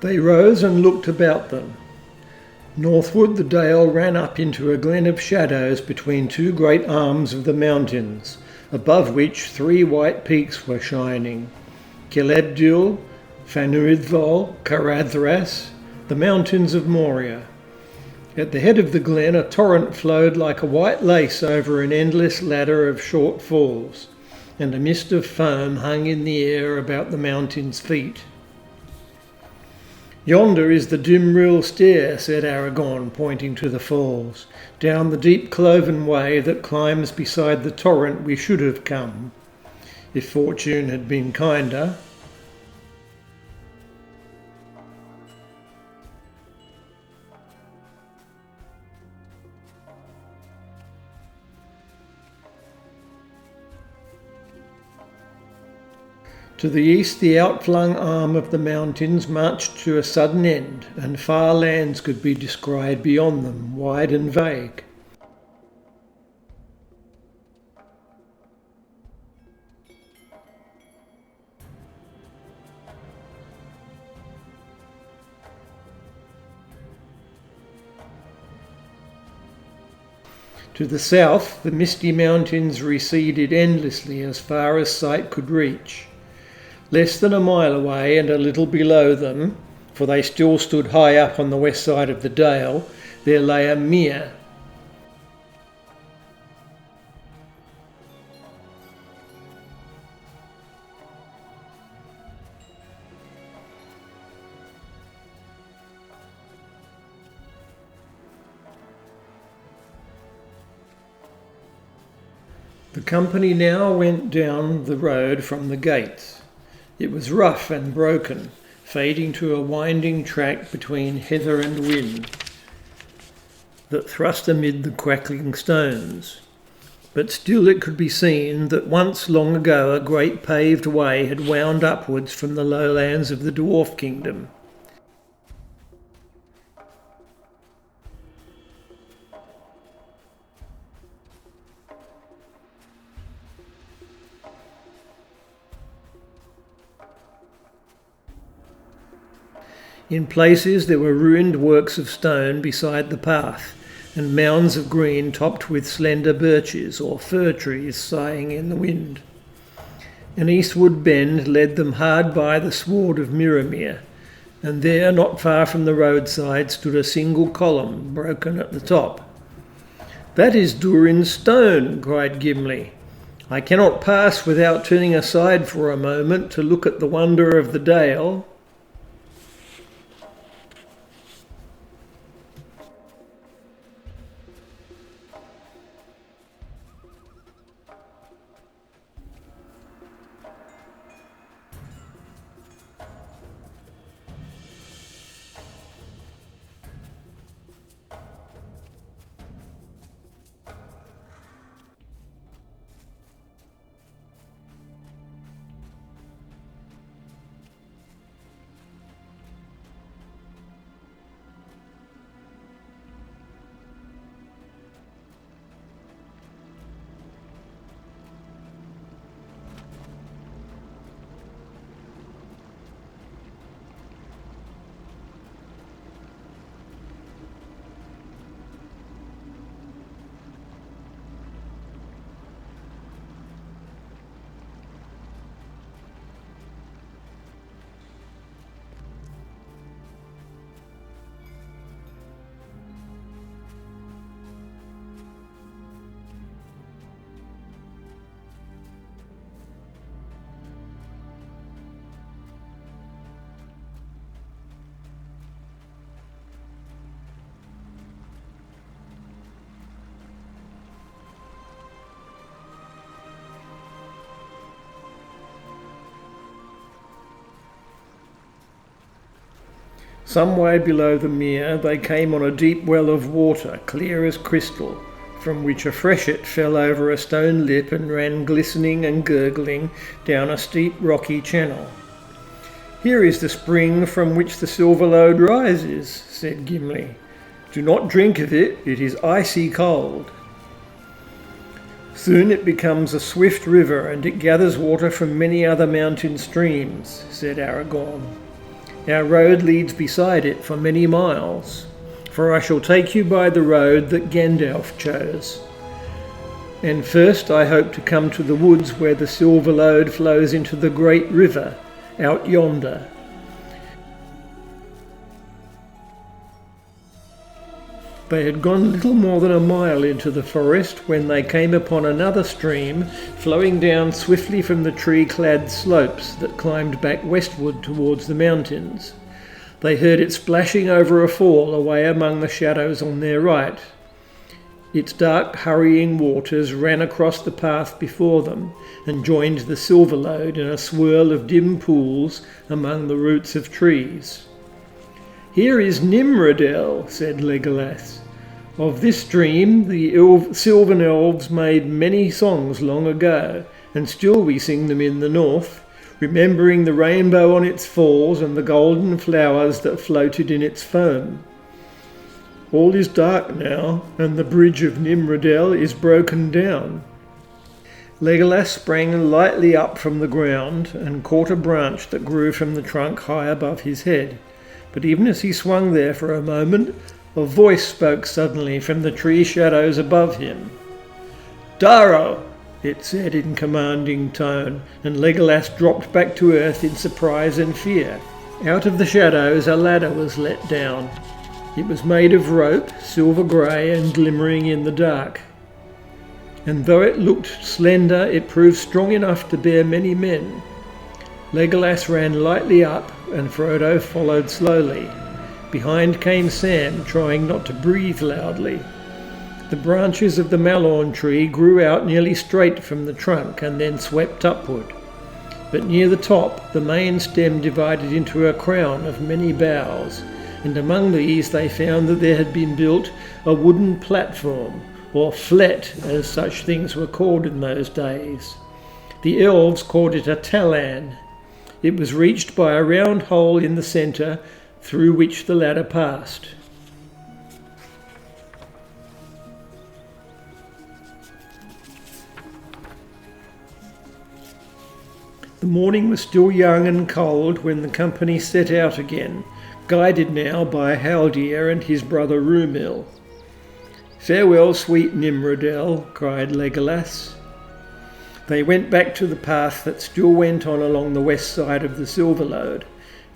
They rose and looked about them. Northward the dale ran up into a glen of shadows between two great arms of the mountains, above which three white peaks were shining: Celebdul, Fanuidhol, Caradhras, the mountains of Moria. At the head of the glen a torrent flowed like a white lace over an endless ladder of short falls, and a mist of foam hung in the air about the mountain's feet. "Yonder is the Dimril stair," said Aragorn, pointing to the falls. "Down the deep cloven way that climbs beside the torrent we should have come, if fortune had been kinder." To the east the outflung arm of the mountains marched to a sudden end, and far lands could be descried beyond them, wide and vague. To the south the misty mountains receded endlessly as far as sight could reach. Less than a mile away and a little below them, for they still stood high up on the west side of the dale, there lay a mere. The company now went down the road from the gates. It was rough and broken, fading to a winding track between heather and wind that thrust amid the crackling stones. But still it could be seen that once long ago a great paved way had wound upwards from the lowlands of the Dwarf Kingdom. In places there were ruined works of stone beside the path, and mounds of green topped with slender birches or fir trees sighing in the wind. An eastward bend led them hard by the sward of Mirrormere, and there, not far from the roadside, stood a single column, broken at the top. "That is Durin's stone," cried Gimli. "I cannot pass without turning aside for a moment to look at the wonder of the dale." Some way below the mere they came on a deep well of water, clear as crystal, from which a freshet fell over a stone lip and ran glistening and gurgling down a steep rocky channel. "Here is the spring from which the silver lode rises," said Gimli. "Do not drink of it, it is icy cold." "Soon it becomes a swift river, and it gathers water from many other mountain streams," said Aragorn. Our road leads beside it for many miles, for I shall take you by the road that Gandalf chose. And first I hope to come to the woods where the Silver Lode flows into the great river, out yonder. They had gone little more than a mile into the forest when they came upon another stream flowing down swiftly from the tree-clad slopes that climbed back westward towards the mountains. They heard it splashing over a fall away among the shadows on their right. Its dark, hurrying waters ran across the path before them and joined the Silver Lode in a swirl of dim pools among the roots of trees. "Here is Nimrodel," said Legolas. "Of this stream the Sylvan Elves made many songs long ago, and still we sing them in the north, remembering the rainbow on its falls and the golden flowers that floated in its foam. All is dark now, and the bridge of Nimrodel is broken down." Legolas sprang lightly up from the ground and caught a branch that grew from the trunk high above his head. But even as he swung there for a moment, a voice spoke suddenly from the tree shadows above him. "Daro!" it said in commanding tone, and Legolas dropped back to earth in surprise and fear. Out of the shadows a ladder was let down. It was made of rope, silver grey and glimmering in the dark. And though it looked slender, it proved strong enough to bear many men. Legolas ran lightly up, and Frodo followed slowly. Behind came Sam, trying not to breathe loudly. The branches of the malorn tree grew out nearly straight from the trunk and then swept upward. But near the top, the main stem divided into a crown of many boughs, and among these they found that there had been built a wooden platform, or flet as such things were called in those days. The elves called it a talan. It was reached by a round hole in the centre through which the ladder passed. The morning was still young and cold when the company set out again, guided now by Haldir and his brother Rumil. "Farewell, sweet Nimrodel," cried Legolas. They went back to the path that still went on along the west side of the Silver Lode,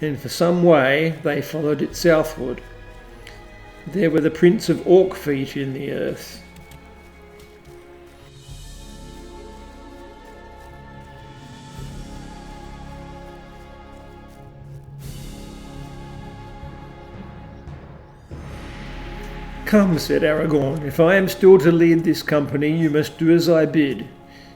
and for some way they followed it southward. There were the prints of orc feet in the earth. "Come," said Aragorn, "if I am still to lead this company, you must do as I bid.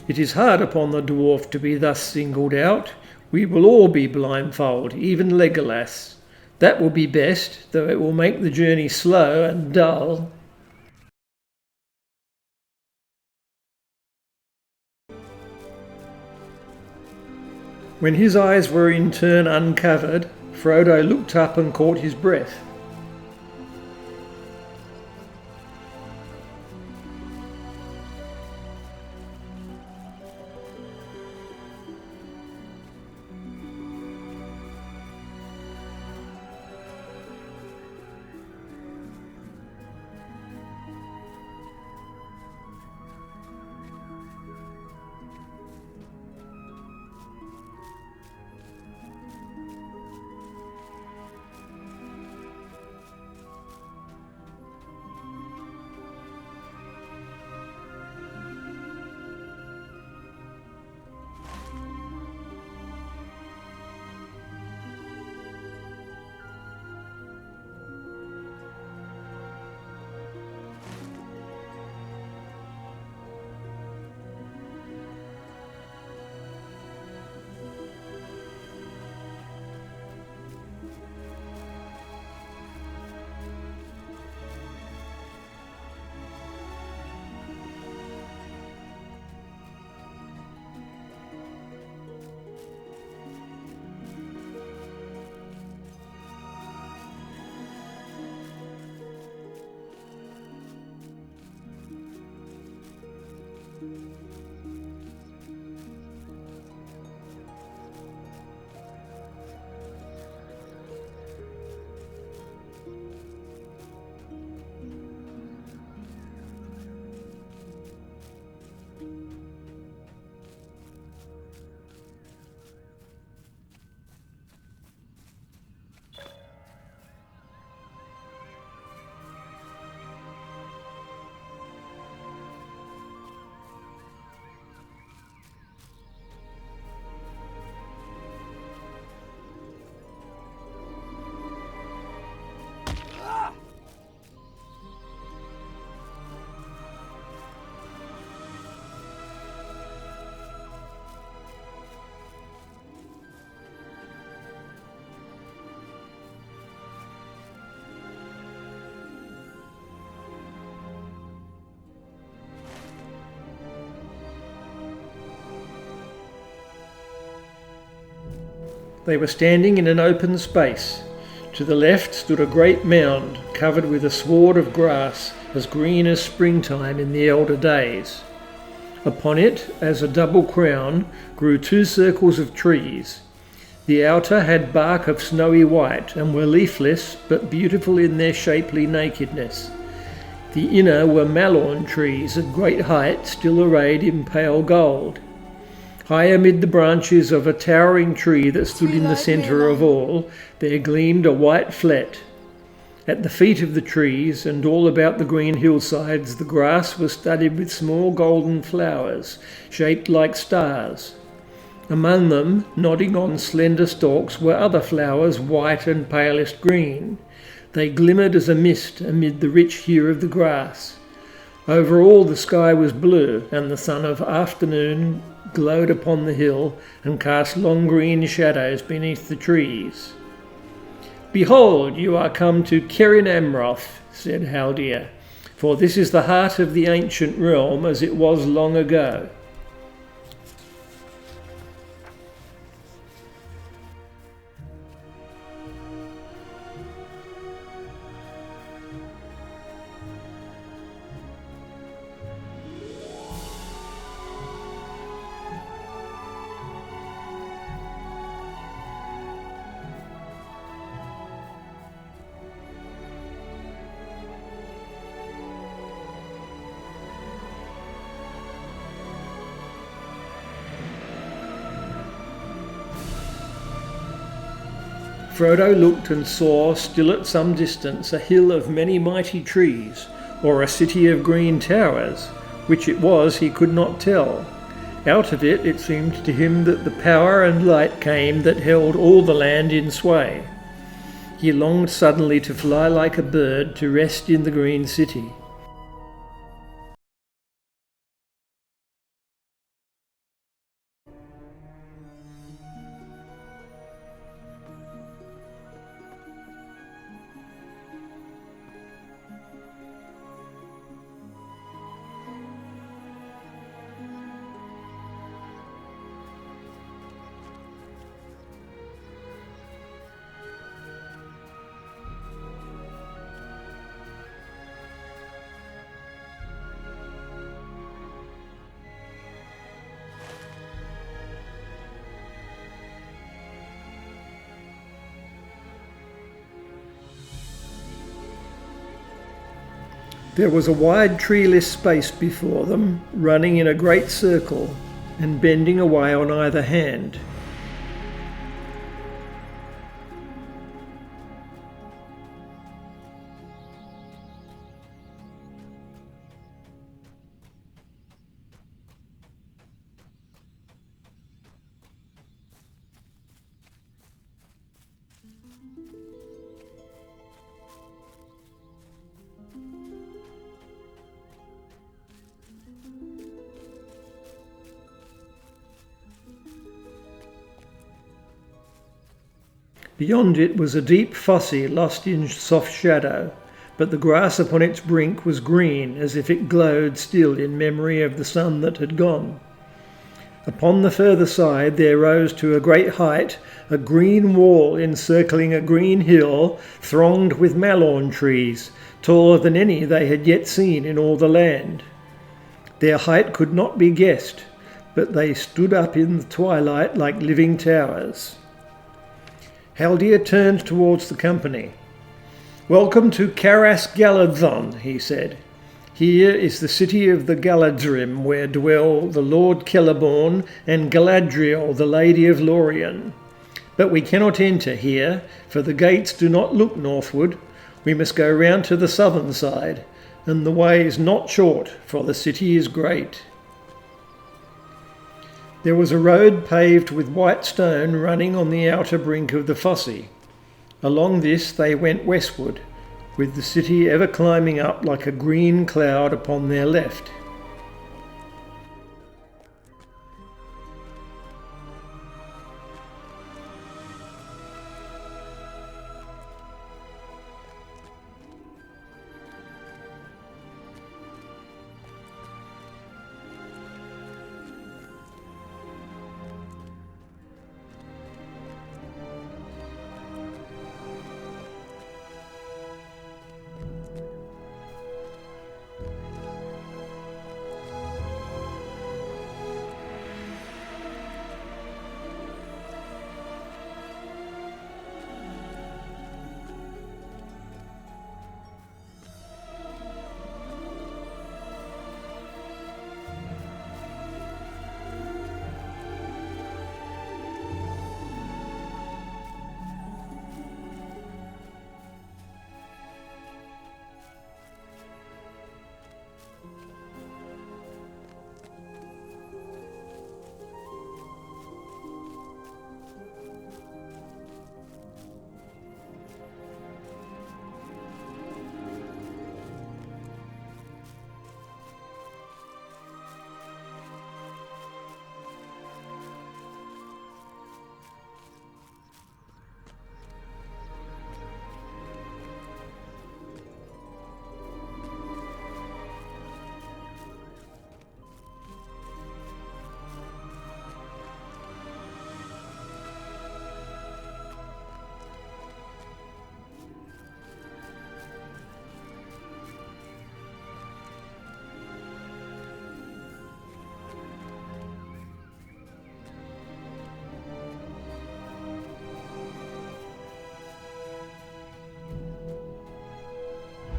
It is hard upon the dwarf to be thus singled out. We will all be blindfold, even Legolas. That will be best, though it will make the journey slow and dull." When his eyes were in turn uncovered, Frodo looked up and caught his breath. They were standing in an open space. To the left stood a great mound covered with a sward of grass as green as springtime in the elder days. Upon it, as a double crown, grew 2 circles of trees. The outer had bark of snowy white and were leafless but beautiful in their shapely nakedness. The inner were malorn trees of great height, still arrayed in pale gold. High amid the branches of a towering tree that stood in the centre of all, there gleamed a white flet. At the feet of the trees and all about the green hillsides the grass was studded with small golden flowers, shaped like stars. Among them, nodding on slender stalks, were other flowers, white and palest green. They glimmered as a mist amid the rich hue of the grass. Over all the sky was blue, and the sun of afternoon glowed upon the hill and cast long green shadows beneath the trees. "Behold, you are come to Ciaran Amroth," said Haldir, "for this is the heart of the ancient realm as it was long ago." Frodo looked and saw, still at some distance, a hill of many mighty trees, or a city of green towers. Which it was he could not tell. Out of it seemed to him that the power and light came that held all the land in sway. He longed suddenly to fly like a bird, to rest in the green city. There was a wide treeless space before them, running in a great circle and bending away on either hand. Beyond it was a deep fosse lost in soft shadow, but the grass upon its brink was green, as if it glowed still in memory of the sun that had gone. Upon the further side there rose to a great height a green wall encircling a green hill thronged with malorn trees, taller than any they had yet seen in all the land. Their height could not be guessed, but they stood up in the twilight like living towers. Haldir turned towards the company. "Welcome to Caras Galadhon," he said. "Here is the city of the Galadrim, where dwell the Lord Celeborn and Galadriel, the Lady of Lorien. But we cannot enter here, for the gates do not look northward. We must go round to the southern side, and the way is not short, for the city is great." There was a road paved with white stone running on the outer brink of the fosse. Along this they went westward, with the city ever climbing up like a green cloud upon their left.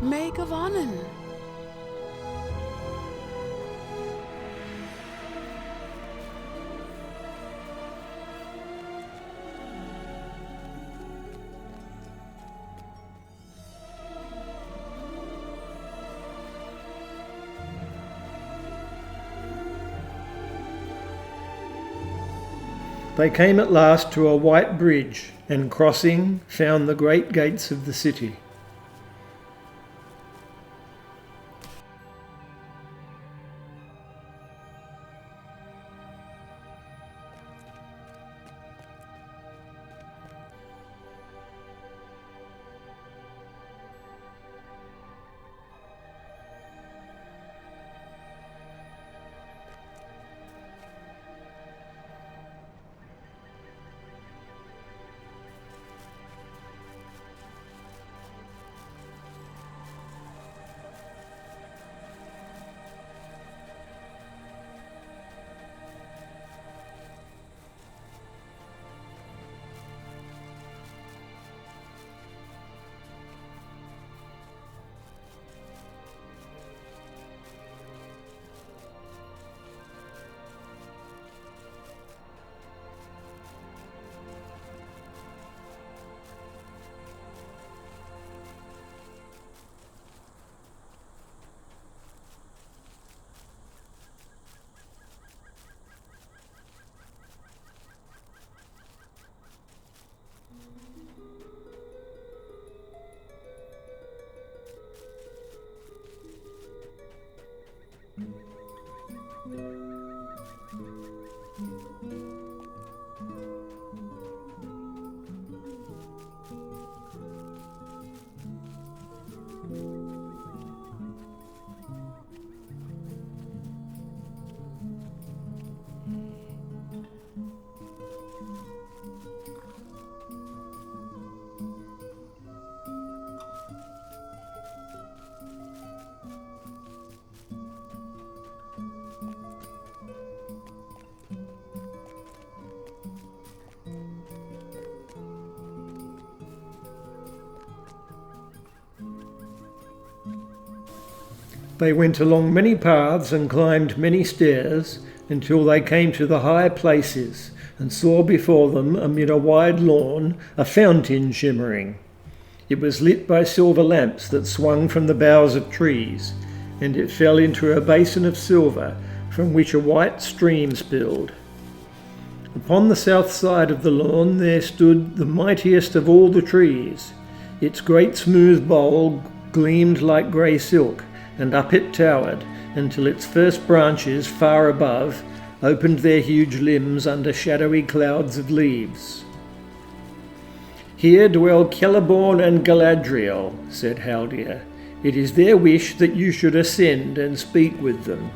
Maid of Honor. They came at last to a white bridge, and crossing, found the great gates of the city. They went along many paths and climbed many stairs until they came to the high places and saw before them, amid a wide lawn, a fountain shimmering. It was lit by silver lamps that swung from the boughs of trees, and it fell into a basin of silver from which a white stream spilled. Upon the south side of the lawn there stood the mightiest of all the trees. Its great smooth bole gleamed like grey silk, and up it towered until its first branches, far above, opened their huge limbs under shadowy clouds of leaves. "Here dwell Celeborn and Galadriel," said Haldir. "It is their wish that you should ascend and speak with them."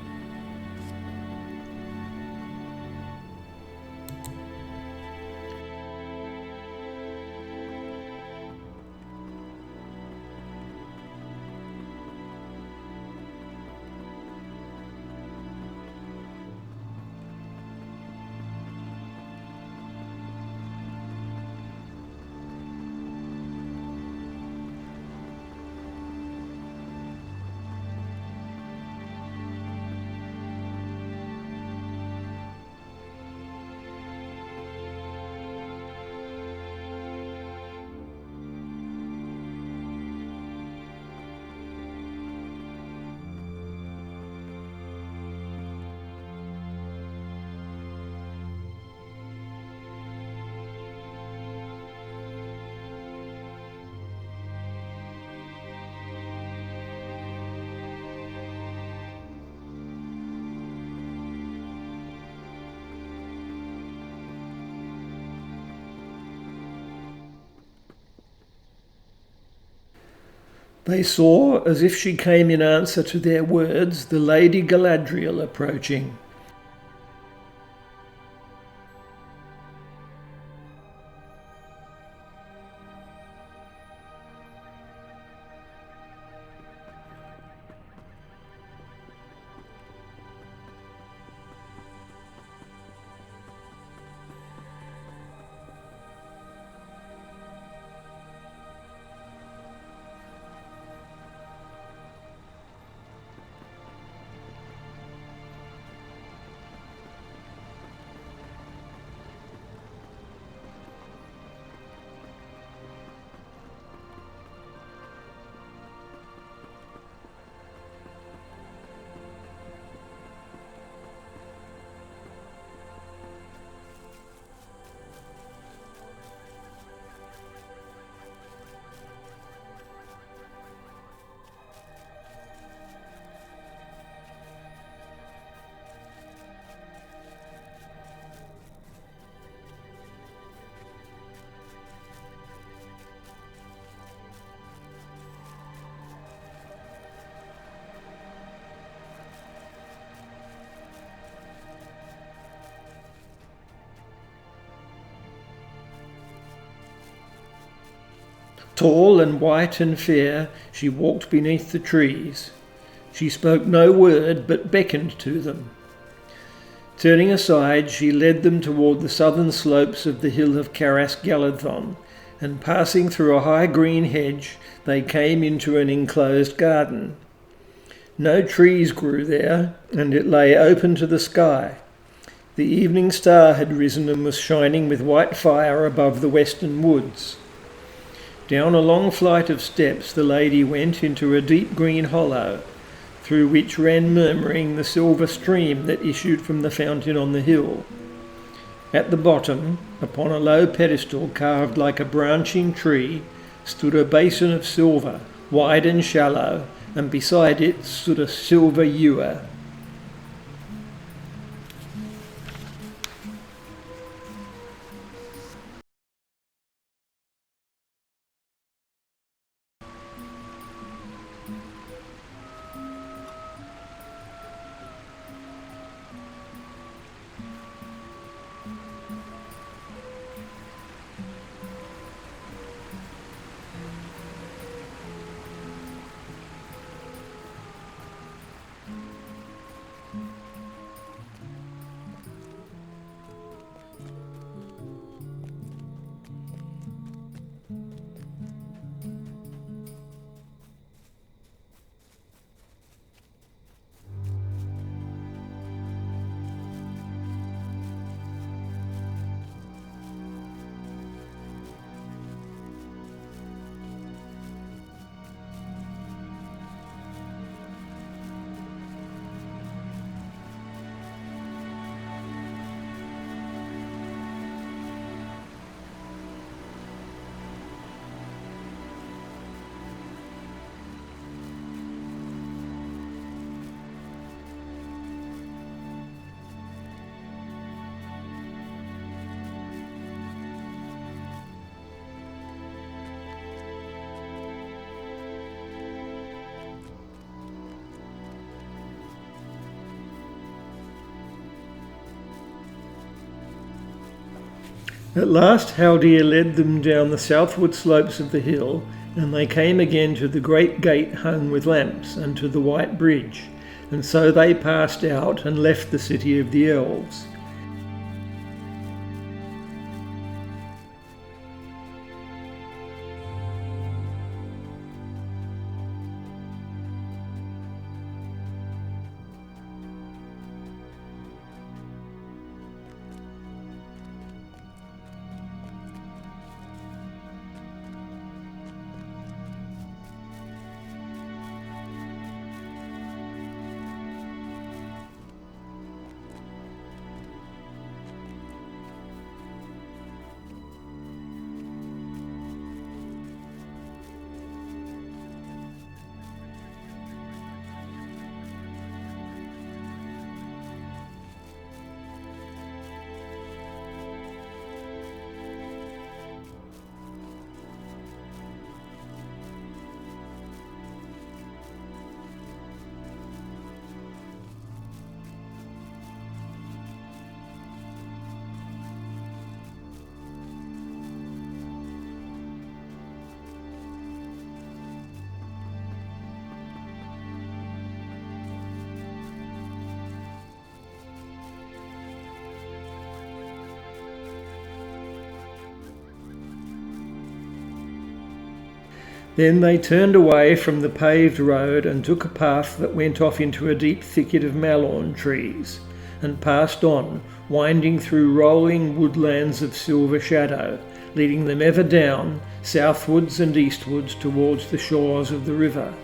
They saw, as if she came in answer to their words, the Lady Galadriel approaching. Tall and white and fair, she walked beneath the trees. She spoke no word, but beckoned to them. Turning aside, she led them toward the southern slopes of the hill of Galadriel, and passing through a high green hedge, they came into an enclosed garden. No trees grew there, and it lay open to the sky. The evening star had risen and was shining with white fire above the western woods. Down a long flight of steps the lady went into a deep green hollow, through which ran murmuring the silver stream that issued from the fountain on the hill. At the bottom, upon a low pedestal carved like a branching tree, stood a basin of silver, wide and shallow, and beside it stood a silver ewer. At last Haldir led them down the southward slopes of the hill, and they came again to the great gate hung with lamps, and to the white bridge, and so they passed out and left the city of the elves. Then they turned away from the paved road and took a path that went off into a deep thicket of malorn trees, and passed on, winding through rolling woodlands of silver shadow, leading them ever down, southwards and eastwards towards the shores of the river.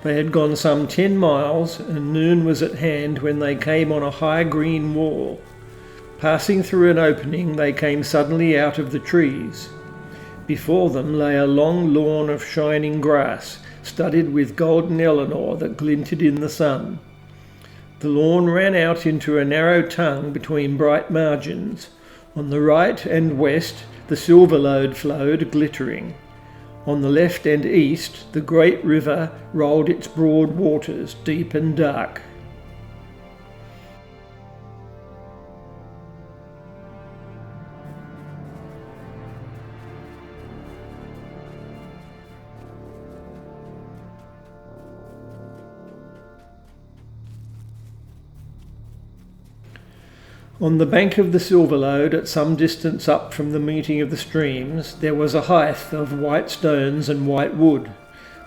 They had gone some 10 miles, and noon was at hand when they came on a high green wall. Passing through an opening, they came suddenly out of the trees. Before them lay a long lawn of shining grass, studded with golden Eleanor that glinted in the sun. The lawn ran out into a narrow tongue between bright margins. On the right and west the Silverlode flowed glittering. On the left and east the great river rolled its broad waters, deep and dark. On the bank of the Silverlode, at some distance up from the meeting of the streams, there was a height of white stones and white wood.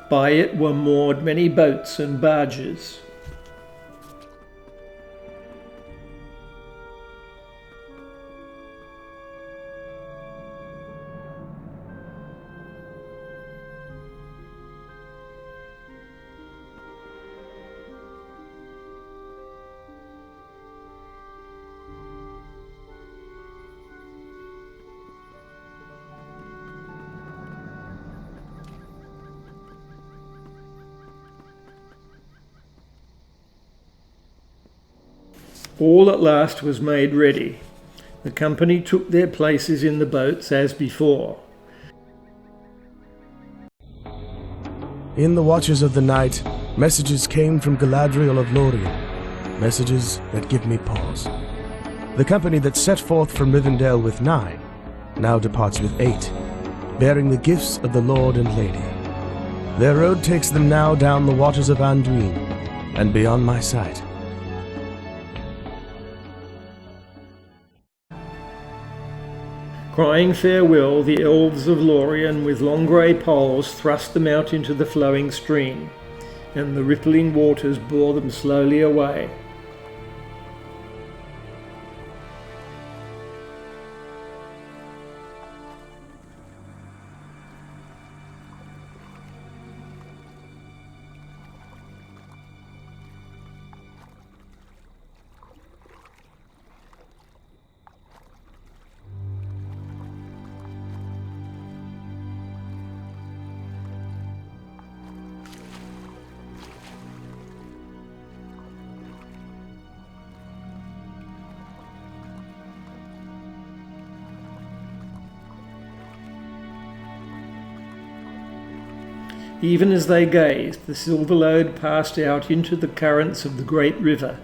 By it were moored many boats and barges. All at last was made ready. The company took their places in the boats as before. In the watches of the night, messages came from Galadriel of Lorien, messages that give me pause. The company that set forth from Rivendell with 9 now departs with 8, bearing the gifts of the Lord and Lady. Their road takes them now down the waters of Anduin and beyond my sight. Crying farewell, the elves of Lorien with long grey poles thrust them out into the flowing stream, and the rippling waters bore them slowly away. Even as they gazed, the Silverlode passed out into the currents of the great river,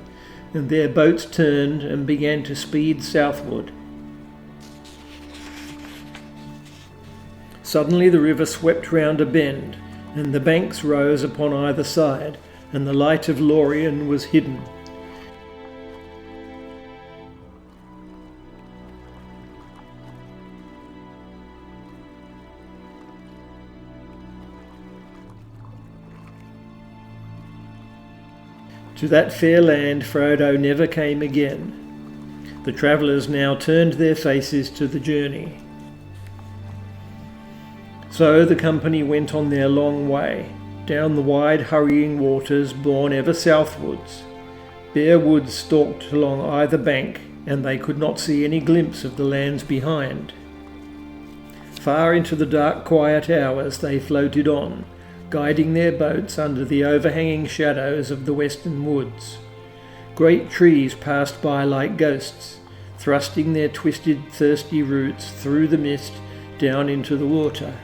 and their boats turned and began to speed southward. Suddenly the river swept round a bend, and the banks rose upon either side, and the light of Lorien was hidden. To that fair land Frodo never came again. The travellers now turned their faces to the journey. So the company went on their long way, down the wide hurrying waters borne ever southwards. Bare woods stalked along either bank, and they could not see any glimpse of the lands behind. Far into the dark quiet hours they floated on, guiding their boats under the overhanging shadows of the western woods. Great trees passed by like ghosts, thrusting their twisted, thirsty roots through the mist down into the water.